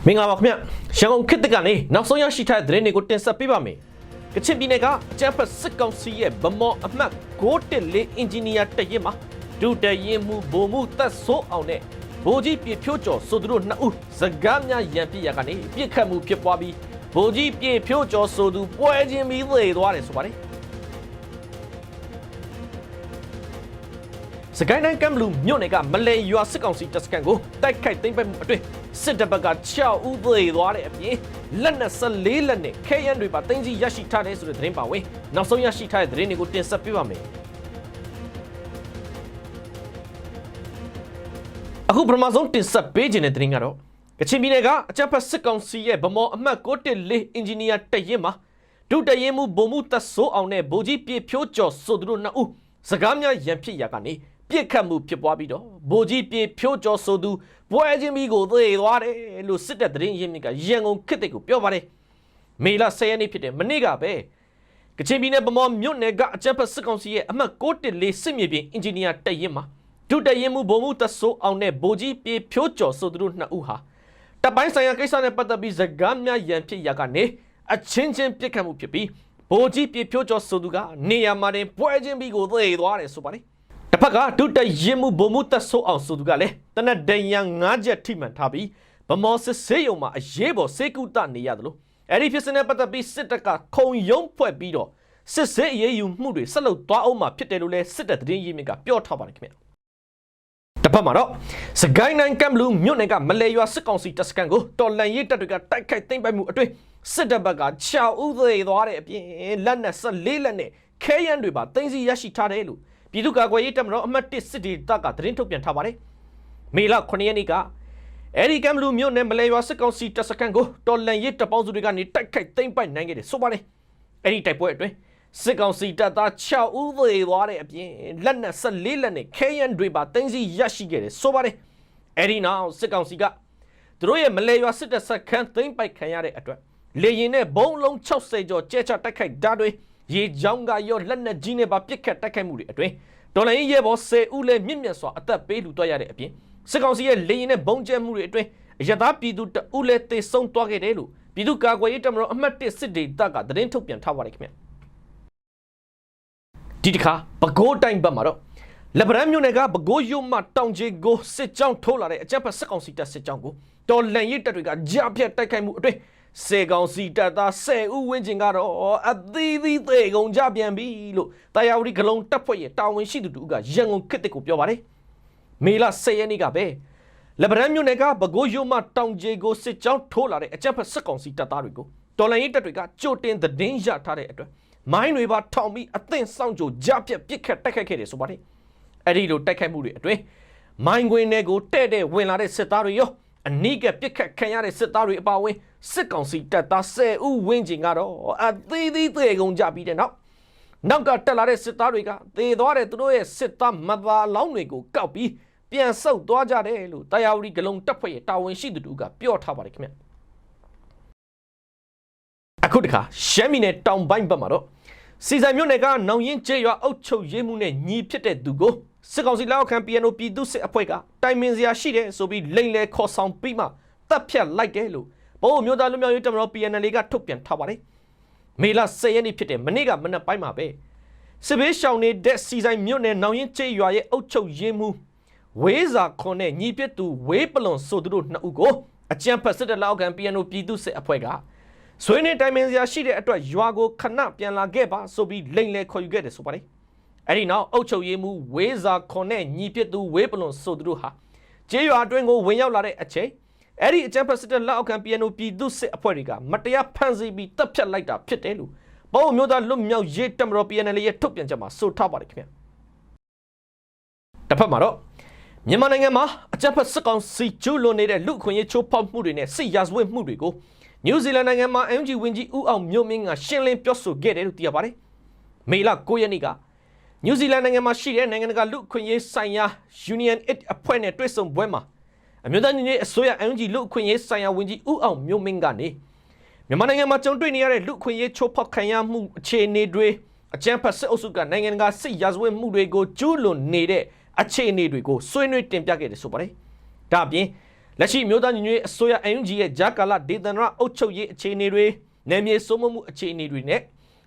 မင်္ဂလာပါခင်ဗျရန်ကုန်ခေတ်တကနေနောက်ဆုံးရရှိထားတဲ့သတင်းတွေကိုတင်ဆက်ပေးပါမယ်ကချင်ပြည်နယ်ကအကြမ်းဖက်စစ်ကောင်စီရဲ့ဗမော်အမှတ်614အင်ဂျင်နီယာတရင်မှာဒုတရင်မှုဗိုလ်မှုသက်ဆိုးအောင်နဲ့ဗိုလ်ကြီးပြေဖြိုးကျော်ဆိုသူတို့နှစ်ဦးစကားများရန်ပြစ်ရကနေပြစ်ခတ်မှုဖြစ်ပွားပြီးဗိုလ်ကြီးပြေဖြိုးကျော်ဆိုသူပွဲချင်းပြီးသေသွားတယ်ဆိုပါတယ်စကိုင်းတိုင်းကမ်ဘလူးမြို့နယ်ကမလဲရွာစစ်ကောင်စီတပ်စခန်းကိုတိုက်ခိုက်သိမ်းပိုက်မှုအတွင်းစစ်တပ်ဘက်က6ဦးသေသွားတဲ့အပြင်လက်နက်14လက်နဲ့ခဲယမ်းတွေပါသိမ်းဆည်းရရှိထားတယ်ဆိုတဲ့သတင်းပါဝင်နောက်ဆုံးရရှိထားတဲ့သတင်းတွေကိုတင်ဆက်ပေးပါမယ်အခုပထမဆုံးတင်ဆက်ပေးခြင်းတဲ့သတင်းကတော့ကချင်ပြည်နယ်ကအကြမ်းဖက်စစ်ကောင်စီရဲ့ဗမော်အမှတ်614အင်ဂျင်နီယာတရင်မှာဒုတရင်မှုဗိုလ်မှုသက်ဆိုးအောင်နဲ့ဗိုလ်ကြီးပြေဖြိုးကျော်ဆိုသူတို့နှစ်ဦးစကားများရန်ဖြစ်ရာကနေပြစ်ခတ်မှုဖြစ်ပွားပြီးတော့ဗိုလ်ကြီးပြေဖြိုးကျော်ဆိုသူပွဲချင်းပြီးကိုသေသွားတယ်လို့စစ်တပ်သတင်းရင်းမြစ်ကရန်ကုန်ခေတ်ကိုပြောပါတယ်မေလ10ရက်နေ့ဖြစ်တဲ့မနေ့ကပဲကချင်ပြည်နယ်ဗမော်မြို့နယ်ကအကြမ်းဖက်စစ်ကောင်စီရဲ့အမှတ်614စစ်မြေပြင်အင်ဂျင်နီယာတရင်မှာဒုတရင်မှုဗိုလ်မှုသက်ဆိုးအောင်နဲ့ဗိုလ်ကြီးပြေဖြိုးကျော်ဆိုသူတို့နှစ်ဦးဟာတပ်ပိုင်းဆိုင်ရာကိစ္စနဲ့ပတ်သက်ပြီးစကားများရန်ဖြစ်ရာကနေအချင်းချင်းပြစ်ခတ်မှုဖြစ်ပြီးဗိုလ်ကြီးပြေဖြိုးကျော်ဆိုသူကနေရာမှာတင်ပွဲချင်းပြီးကိုသေသွားတယ်ဆိုပါတယ်တစ်ဖက်ကဒုတရင်မှုဗိုလ်မှုသက်ဆိုးအောင်ဆိုသူကလည်းတနက်ဒဏ်ရာ9ချက်ထိမှန်ထားပြီးဗမော်စစ်ဆေးရုံမှာအရေးပေါ်စေကူတနေရတယ်လို့အဲ့ဒီဖြစ်စဉ်နဲ့ပတ်သက်ပြီးစစ်တပ်ကခုံရုံးဖွဲ့ပြီးတော့စစ်ဆေးအရေးယူမှုတွေဆက်လုပ်သွားအောင်မှာဖြစ်တယ်လို့လည်းစစ်တပ်သတင်းရင်းမြစ်ကပြောထားပါတယ်ခင်ဗျတစ်ဖက်မှာတော့စကိုင်းတိုင်းကမ်ဘလူးမြို့နယ်ကမလဲရွာစစ်ကောင်စီတပ်စခန်းကိုတော်လန်ရေးတပ်တွေကတိုက်ခိုက်သိမ်းပိုက်မှုအတွင်းစစ်တပ်ဘက်က6ဦးသေသွားတဲ့အပြင်လက်နက်14လက်နဲ့ခဲယမ်းတွေပါသိမ်းဆည်းရရှိထားတယ်လို့ပြည်သူ့ကာကွယ်ရေးတပ်မတော်အမှတ်1စစ်ဒေသကသတင်းထုတ်ပြန်ထားပါတယ်မေလ9ရက်နေ့ကအဲဒီကမ်ဘလူးမြို့နယ်မလဲရွာစစ်ကောင်စီတပ်စခန်းကိုတော်လန်ရေးတပ်ပေါင်းစုတွေကနေတိုက်ခိုက်သိမ်းပိုက်နိုင်ခဲ့တယ်ဆိုပါတယ်အဲဒီတိုက်ပွဲအတွင်းစစ်ကောင်စီတပ်သား6ဦးသေသွားတဲ့အပြင်လက်နက်14လက်နဲ့ခဲယမ်းတွေပါသိမ်းဆည်းရရှိခဲ့တယ်ဆိုပါတယ်အဲဒီနောက်စစ်ကောင်စီကသူတို့ရဲ့မလဲရွာစစ်တပ်စခန်းသိမ်းပိုက်ခံရတဲ့အတွက်လေရင်နဲ့ဘုံလုံး60ကျော်ကျဲချတိုက်ခိုက်တာတွေရေကြောင်းကရောလက်နက်ကြီးနဲ့ပါပစ်ခတ်တိုက်ခိုက်မှုတွေအတွင်းဒေါ်လာရဲဘော်10ဦးလည်းမြင့်မြတ်စွာအသက်ပေးလူသွားရတဲ့အပြင်စစ်ကောင်စီရဲ့လေရင်နဲ့ဘုံကျဲမှုတွေအတွင်းအရသာပြည်သူတအုပ်လည်းသေဆုံးသွားခဲ့တယ်လို့ပြည်သူ့ကာကွယ်ရေးတပ်မတော်အမှတ်1စစ်ဒေသကသတင်းထုတ်ပြန်ထားပါတယ်ခင်ဗျဒီတစ်ခါပဲခူးတိုင်းဘက်မှာတော့လက်ဗရန်မြို့နယ်ကပဲခူးရုံမတောင်ကြီးကိုစစ်ကြောင်းထိုးလာတဲ့အကြမ်းဖက်စစ်ကောင်စီတပ်စစ်ကြောင်းကိုတော်လန်ရေးတပ်တွေကကြားဖြတ်တိုက်ခိုက်မှုအတွင်းစေကောင်စီတပ်သား10ဦးဝန်းကျင်ကတော့အသီးသီးသေကုန်ကြပြန်ပြီလို့တရားဝတီဂလုံးတပ်ဖွဲ့ရဲ့တာဝန်ရှိသူတို့ကရန်ကုန်ခေတ်ကိုပြောပါတယ်မေလ10ရက်နေ့ကပဲလက်ဗရန်မြို့နယ်ကပဲခူးရုံမတောင်ကြီးကိုစစ်ကြောင်းထိုးလာတဲ့အကြမ်းဖက်စစ်ကောင်စီတပ်သားတွေကိုတော်လန်ရေးတပ်တွေကကြိုတင်သတင်းရထားတဲ့အတွက်မိုင်းတွေပါထောင်ပြီးအသင့်ဆောင်ကြိုကြားဖြတ်ပစ်ခတ်တိုက်ခိုက်ခဲ့တယ်ဆိုပါတယ်အဲ့ဒီလိုတိုက်ခိုက်မှုတွေအတွင်းမိုင်းခွင်းတွေကိုတဲ့တဲ့ဝင်လာတဲ့စစ်သားတွေရောအနီးကပစ်ခတ်ခံရတဲ့စစ်သားတွေအပါအဝင်စစ်ကောင်စီတပ်သား10ဦးဝန်းကျင်ကတော့အသီးသီးသေကုန်ကြပြီးတဲ့နောက်ကတက်လာတဲ့စစ်သားတွေကသေသွားတဲ့သူတို့ရဲ့စစ်သားမသားလောင်းတွေကိုကောက်ပြီးပြန်ဆုတ်သွားကြတယ်လို့တရားဝတီဂလုံးတပ်ဖွဲ့ရဲ့တာဝန်ရှိသူတို့ကပြောထားပါတယ်ခင်ဗျအခုတခါရှမ်းပြည်နယ်တောင်ပိုင်းဘက်မှာတော့စီဆိုင်မြို့နယ်ကနောင်ရင်ကျေးရွာအုပ်ချုပ်ရေးမှုနဲ့ညီဖြစ်တဲ့သူကိုစစ်ကောင်စီလက်အောက်ခံ PNO ပြည်သူစစ်အဖွဲ့ကတိုင်ပင်စရာရှိတယ်ဆိုပြီးလိမ်လည်ခေါ်ဆောင်ပြီးမှတပ်ဖြတ်လိုက်တယ်လို့ဗဟိုမျိုးသားလူမျိုးရေးတပ်မတော် PNL ကထုတ်ပြန်ထားပါတယ်မေလ10ရက်နေ့ဖြစ်တဲ့မနေ့ကမနက်ပိုင်းမှာပဲစစ်ဘေးရှောင်နေတဲ့စီဆိုင်မြို့နယ်နောင်ရင်ကျေးရွာရဲ့အုပ်ချုပ်ရေးမှုဝေးစာခွန်နဲ့ညီပြသူဝေးပလွန်ဆိုသူတို့နှစ်ဦးကိုအကြမ်းဖက်စစ်တပ်လက်အောက်ခံ PNO ပြည်သူစစ်အဖွဲ့ကဆွေးနွေးတိုင်ပင်စရာရှိတဲ့အတွက်ရွာကိုခဏပြန်လာခဲ့ပါဆိုပြီးလိမ်လည်ခေါ်ယူခဲ့တယ်ဆိုပါတယ်အဲ့ဒီနောက်အုပ်ချုပ်ရေးမှုဝေးစာခွန်နဲ့ညီပြသူဝေးပလွန်ဆိုသူတို့ဟာကျေးရွာအတွင်းကိုဝင်ရောက်လာတဲ့အချိန်အဲ့ဒီအကြမ်းဖက်စစ်တပ်လက်အောက်ခံ PNO ပြည်သူစစ်အဖွဲ့တွေကမတရားဖမ်းဆီးပြီးတပ်ဖြတ်လိုက်တာဖြစ်တယ်လို့ဗဟိုမျိုးသားလွတ်မြောက်ရေးတပ်မတော် PNL ရဲ့ထုတ်ပြန်ချက်မှာဆိုထားပါတယ်ခင်ဗျတစ်ဖက်မှာတော့မြန်မာနိုင်ငံမှာအကြမ်းဖက်စစ်ကောင်စီကျူးလွန်နေတဲ့လူခွင့်ရေးချိုးဖောက်မှုတွေနဲ့စစ်ရာဇဝတ်မှုတွေကိုနယူးဇီလန်နိုင်ငံမှာ MG ဝန်ကြီးဦးအောင်မျိုးမင်းကရှင်းလင်းပြောဆိုခဲ့တယ်လို့သိရပါတယ်မေလ9ရက်နေ့ကနယူးဇီလန်နိုင်ငံမှာရှိတဲ့နိုင်ငံတကာလူခွင့်ရေးဆိုင်ရာ Union Aid အဖွဲ့နဲ့တွေ့ဆုံပွဲမှာအမျိုးသားညီညွတ်ရေးအစိုးရ MG လူခွင့်ရေးဆိုင်ရာဝန်ကြီးဦးအောင်မျိုးမင်းကနေမြန်မာနိုင်ငံမှာကြုံတွေ့နေရတဲ့လူခွင့်ရေးချိုးဖောက်ခံရမှုအခြေအနေတွေအကြမ်းဖက်စစ်အုပ်စုကနိုင်ငံတကာစစ်ရာဇဝတ်မှုတွေကိုကျူးလွန်နေတဲ့အခြေအနေတွေကိုဆွေးနွေးတင်ပြခဲ့တယ်ဆိုပါတယ်ဒါအပြင် လက်ရှိမျိုးသားညီညွတ်ရေးအစိုးရ NUG ရဲ့ဂျာကာလာဒေသန္တရအုပ်ချုပ်ရေးအခြေအနေတွေနယ်မြေစိုးမိုးမှုအခြေအနေတွေနဲ့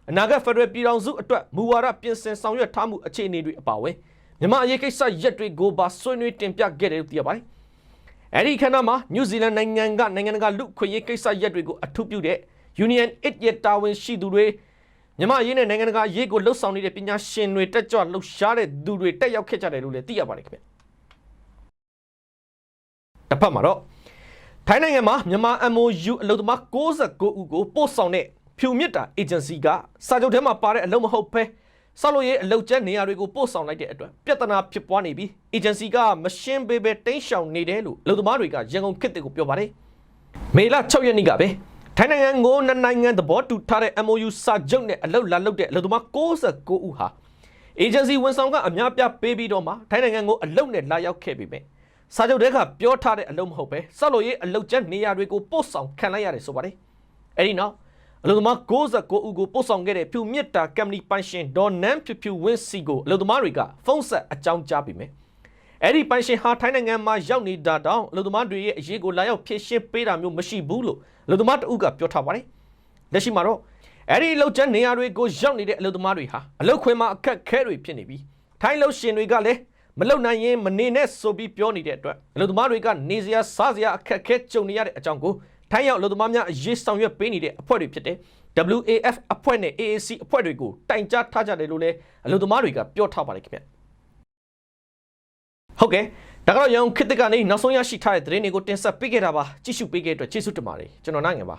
အနာဂတ်ဖက်ဒရယ်ပြည်ထောင်စုအတွက်မူဝါဒပြင်ဆင်ဆောင်ရွက်ထားမှုအခြေအနေတွေအပါအဝင်မြန်မာအရေးကိစ္စရက်တွေကိုပါဆွေးနွေးတင်ပြခဲ့တယ်လို့သိရပါတယ်။အဲဒီခဏမှာနယူးဇီလန်နိုင်ငံကနိုင်ငံတကာလူခွင့်ရေးကိစ္စရက်တွေကိုအထူးပြုတဲ့ Union 8ရဲ့တာဝန်ရှိသူတွေမြန်မာအရေးနဲ့နိုင်ငံတကာအရေးကိုလှုပ်ဆောင်နေတဲ့ပညာရှင်တွေတက်ကြွလှုပ်ရှားတဲ့သူတွေတက်ရောက်ခဲ့ကြတယ်လို့လည်းသိရပါတယ်ခင်ဗျ။တစ်ဖက်မှာတော့ထိုင်းနိုင်ငံမှာမြန်မာ MOU အလုပ်သမား69ဦးကိုပို့ဆောင်တဲ့ဖြူမြစ်တာ agency ကစာချုပ်ထဲမှာပါတဲ့အလုပ်မဟုတ်ဘဲဆောက်လုပ်ရေးအလုပ်ကျန်းနေရာတွေကိုပို့ဆောင်လိုက်တဲ့အတွက်ပြဿနာဖြစ်ပွားနေပြီး agency ကမရှင်းပေးပဲတိန့်ရှောင်နေတယ်လို့အလုပ်သမားတွေကရန်ကုန်ခေတ်တွေကိုပြောပါတယ်။မေလ6ရက်နေ့ကပဲထိုင်းနိုင်ငံကိုနိုင်ငံသဘောတူထားတဲ့ MOU စာချုပ်နဲ့အလုပ်လာလုပ်တဲ့အလုပ်သမား69ဦးဟာ agency ဝန်ဆောင်ကအများပြပေးပြီးတော့မှထိုင်းနိုင်ငံကိုအလုပ်နဲ့လာရောက်ခဲ့ပြီပဲစာချုပ်တွေကပြောထားတဲ့အလုပ်မဟုတ်ပဲဆောက်လုပ်ရေးအလုပ်ကျန်းနေရာတွေကိုပို့ဆောင်ခံလိုက်ရတယ်ဆိုပါတယ်။အဲဒီနောက်အလုပ်သမား69ဦးကိုပို့ဆောင်ခဲ့တဲ့ဖြူမြစ်တာကမ်ပဏီပိုင်ရှင်ဒေါ်နန်းဖြူဝင်းစီကိုအလုပ်သမားတွေကဖုန်းဆက်အကြောင်းကြားပြီးမယ်။အဲဒီပိုင်ရှင်ဟာထိုင်းနိုင်ငံမှာရောက်နေတာတောင်အလုပ်သမားတွေရဲ့အရေးကိုလာရောက်ဖြည့်ရှင်းပေးတာမျိုးမရှိဘူးလို့အလုပ်သမားတဦးကပြောထားပါတယ်။လက်ရှိမှာတော့အဲဒီအလုပ်ကျန်းနေရာတွေကိုရောက်နေတဲ့အလုပ်သမားတွေဟာအလုပ်ခွင်မှာအခက်အခဲတွေဖြစ်နေပြီးထိုင်းလုပ်ရှင်တွေကလည်းမလုံနိုင်ရင်မနေနဲ့ဆိုပြီးပြောနေတဲ့အတွက်အလုပ်သမားတွေကနေစရာစားစရာအခက်အခဲကြုံနေရတဲ့အကြောင်းကိုထိုင်းရောက်အလုပ်သမားများအရေးဆောင်ရွက်ပေးနေတဲ့အဖွဲ့တွေဖြစ်တဲ့ WAF အဖွဲ့နဲ့ AAC အဖွဲ့တွေကိုတိုင်ကြားထားကြတယ်လို့လည်းအလုပ်သမားတွေကပြောထားပါတယ်ခင်ဗျဟုတ်ကဲ့ဒါကတော့ရန်ကုန်ခေတ်ကနေနောက်ဆုံးရရှိထားတဲ့သတင်းတွေကိုတင်ဆက်ပေးခဲ့တာပါကြည့်ရှုပေးခဲ့တဲ့အတွက်ကျေးဇူးတင်ပါတယ်ကျွန်တော်နိုင်ငယ်ပါ